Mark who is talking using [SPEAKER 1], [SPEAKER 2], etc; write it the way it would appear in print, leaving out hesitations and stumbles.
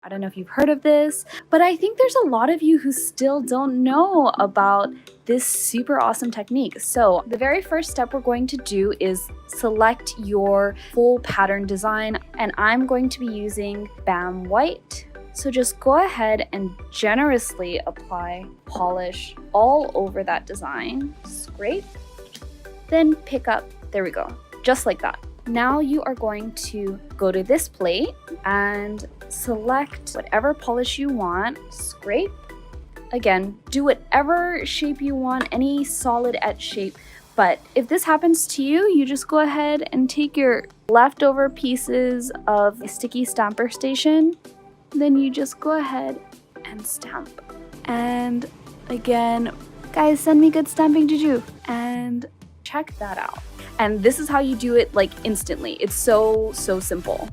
[SPEAKER 1] I don't know if you've heard of this, but I think there's a lot of you who still don't know about this super awesome technique. So the very first step we're going to do is select your full pattern design, and I'm going to be using BAM White. So just go ahead and generously apply polish all over that design. Scrape, then pick up, there we go, just like that. Now you are going to go to this plate and select whatever polish you want, scrape. Again, do whatever shape you want, any solid etch shape. But if this happens to you, you just go ahead and take your leftover pieces of the sticky stamper station, then you just go ahead and stamp. And again, guys, send me good stamping juju and check that out. And this is how you do it like instantly. It's so simple.